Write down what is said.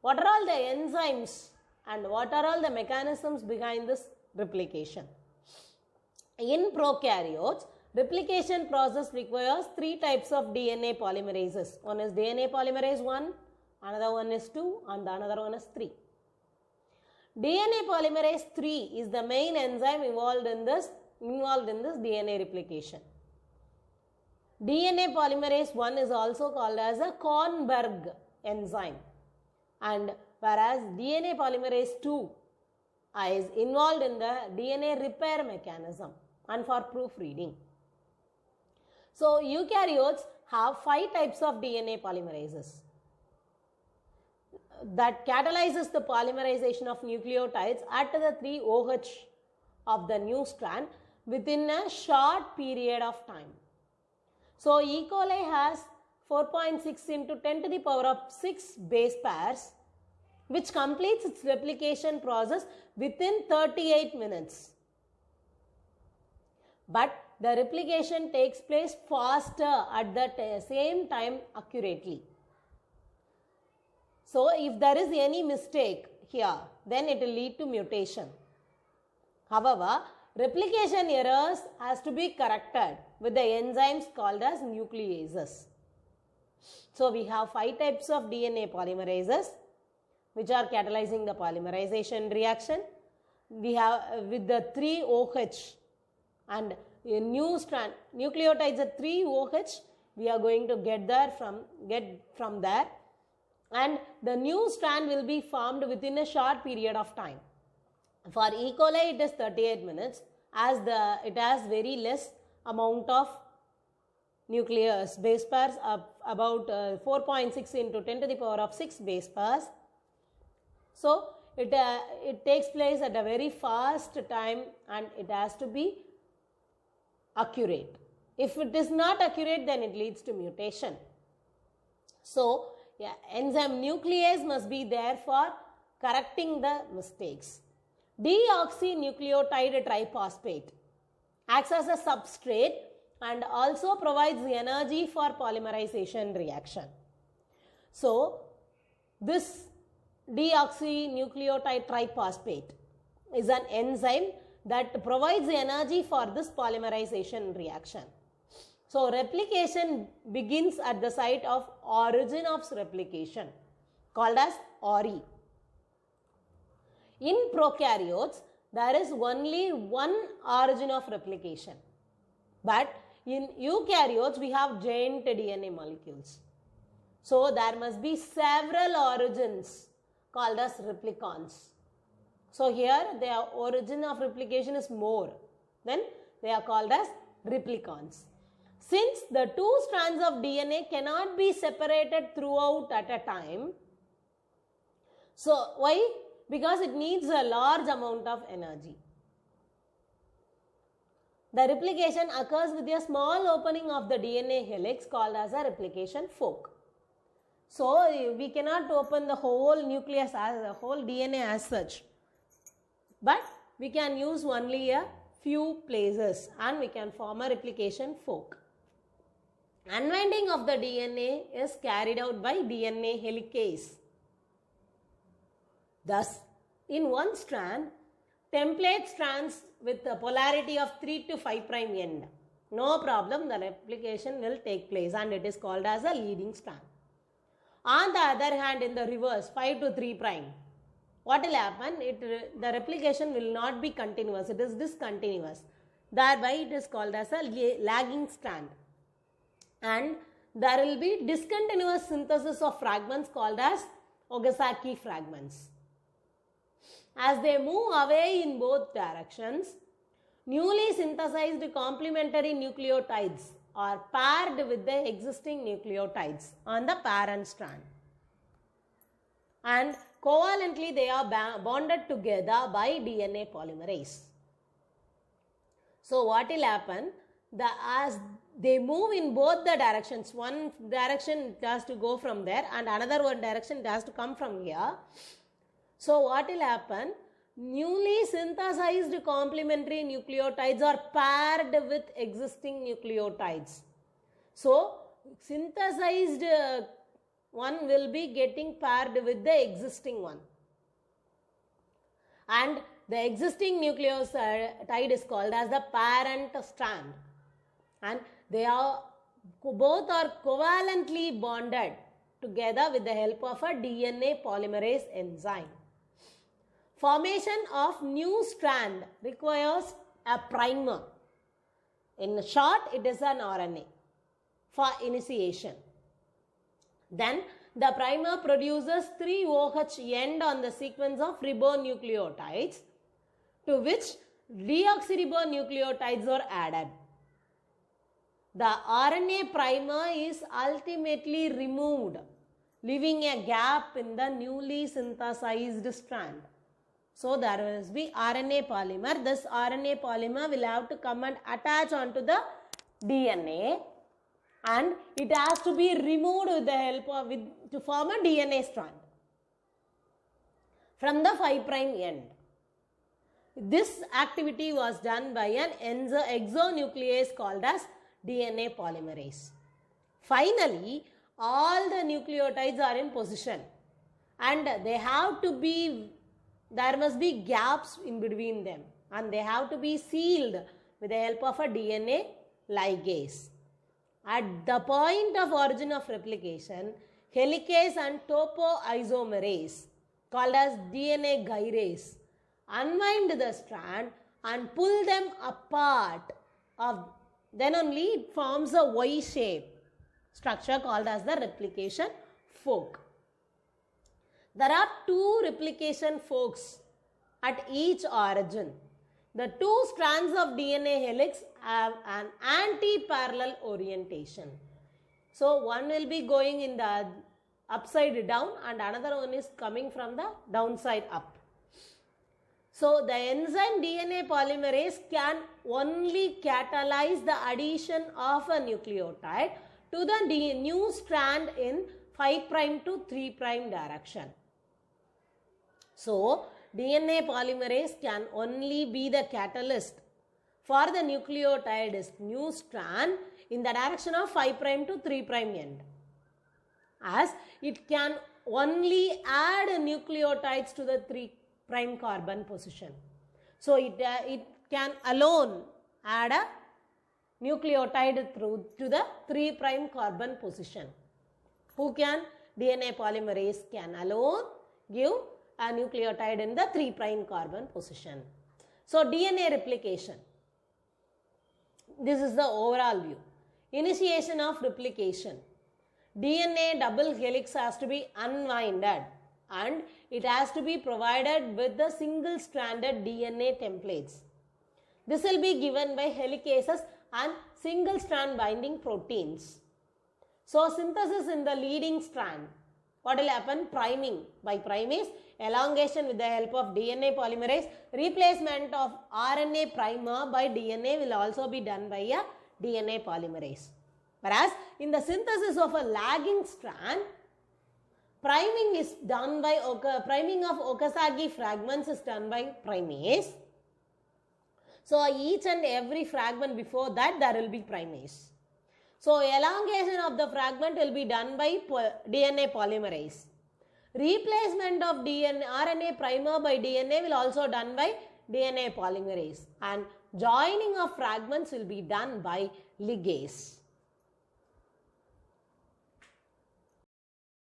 what are all the enzymes and what are all the mechanisms behind this replication? In prokaryotes, replication process requires 3 types of DNA polymerases. One is DNA polymerase 1, another one is 2, and the another one is 3. DNA polymerase 3 is the main enzyme involved in this DNA replication. DNA polymerase 1 is also called as a Kornberg enzyme, and whereas DNA polymerase 2 is involved in the DNA repair mechanism and for proofreading. So eukaryotes have 5 types of DNA polymerases that catalyzes the polymerization of nucleotides at the 3 OH of the new strand within a short period of time. So E. coli has 4.6 into 10 to the power of 6 base pairs, which completes its replication process within 38 minutes. But the replication takes place faster at the same time accurately. So if there is any mistake here, then it will lead to mutation. However, replication errors has to be corrected with the enzymes called as nucleases. So we have 5 types of DNA polymerases which are catalyzing the polymerization reaction. We have with the 3 OH and a new strand nucleotides at 3 OH, we are going to get from there, and the new strand will be formed within a short period of time. For E. coli it is 38 minutes as it has very less amount of nucleus base pairs, about 4.6 into 10 to the power of 6 base pairs. So it takes place at a very fast time and it has to be accurate. If it is not accurate, then it leads to mutation. So enzyme nuclease must be there for correcting the mistakes. Deoxynucleotide triphosphate acts as a substrate and also provides the energy for polymerization reaction. So this deoxynucleotide triphosphate is an enzyme that provides the energy for this polymerization reaction. So replication begins at the site of origin of replication called as ORI. In prokaryotes, there is only one origin of replication, but in eukaryotes we have giant DNA molecules. So there must be several origins called as replicons. So here their origin of replication is more, then they are called as replicons. Since the 2 strands of DNA cannot be separated throughout at a time, so why? Because it needs a large amount of energy. The replication occurs with a small opening of the DNA helix called as a replication fork. So we cannot open the whole nucleus as the whole DNA as such, but we can use only a few places and we can form a replication fork. Unwinding of the DNA is carried out by DNA helicase. Thus, in one strand, template strands with a polarity of 3 to 5 prime end, no problem, the replication will take place and it is called as a leading strand. On the other hand, in the reverse, 5 to 3 prime, what will happen? The replication will not be continuous, it is discontinuous. Thereby, it is called as a lagging strand. And there will be discontinuous synthesis of fragments called as Okazaki fragments. As they move away in both directions, newly synthesized complementary nucleotides are paired with the existing nucleotides on the parent strand. And covalently they are bonded together by DNA polymerase. So what will happen? As they move in both the directions, one direction it has to go from there and another one direction it has to come from here. So what will happen? Newly synthesized complementary nucleotides are paired with existing nucleotides. So synthesized one will be getting paired with the existing one. And the existing nucleotide is called as the parent strand. And they are both are covalently bonded together with the help of a DNA polymerase enzyme. Formation of new strand requires a primer. In short, it is an RNA for initiation. Then the primer produces 3 OH end on the sequence of ribonucleotides, to which deoxyribonucleotides are added. The RNA primer is ultimately removed, leaving a gap in the newly synthesized strand. So there will be RNA polymer. This RNA polymer will have to come and attach onto the DNA, and it has to be removed with the help of to form a DNA strand from the 5' end. This activity was done by an exonuclease called as DNA polymerase. Finally, all the nucleotides are in position, and there must be gaps in between them, and they have to be sealed with the help of a DNA ligase. At the point of origin of replication, helicase and topoisomerase, called as DNA gyrase, unwind the strand and pull them apart. Then only it forms a Y-shape structure called as the replication fork. There are 2 replication forks at each origin. The 2 strands of DNA helix have an anti-parallel orientation. So one will be going in the upside down and another one is coming from the downside up. So the enzyme DNA polymerase can only catalyze the addition of a nucleotide to the new strand in 5' to 3' direction. So DNA polymerase can only be the catalyst for the nucleotide's new strand in the direction of 5' to 3' end, as it can only add nucleotides to the 3' carbon position. So it can alone add a nucleotide to the 3' carbon position. Who can? DNA polymerase can alone give a nucleotide in the 3' carbon position. So DNA replication. This is the overall view. Initiation of replication. DNA double helix has to be unwinded and it has to be provided with the single stranded DNA templates. This will be given by helicases and single strand binding proteins. So synthesis in the leading strand. What will happen? Priming by primase, elongation with the help of DNA polymerase, replacement of RNA primer by DNA will also be done by a DNA polymerase. Whereas in the synthesis of a lagging strand, priming is done by priming of Okazaki fragments is done by primase. So each and every fragment before that there will be primase. So elongation of the fragment will be done by DNA polymerase. Replacement of RNA primer by DNA will also done by DNA polymerase, and joining of fragments will be done by ligase.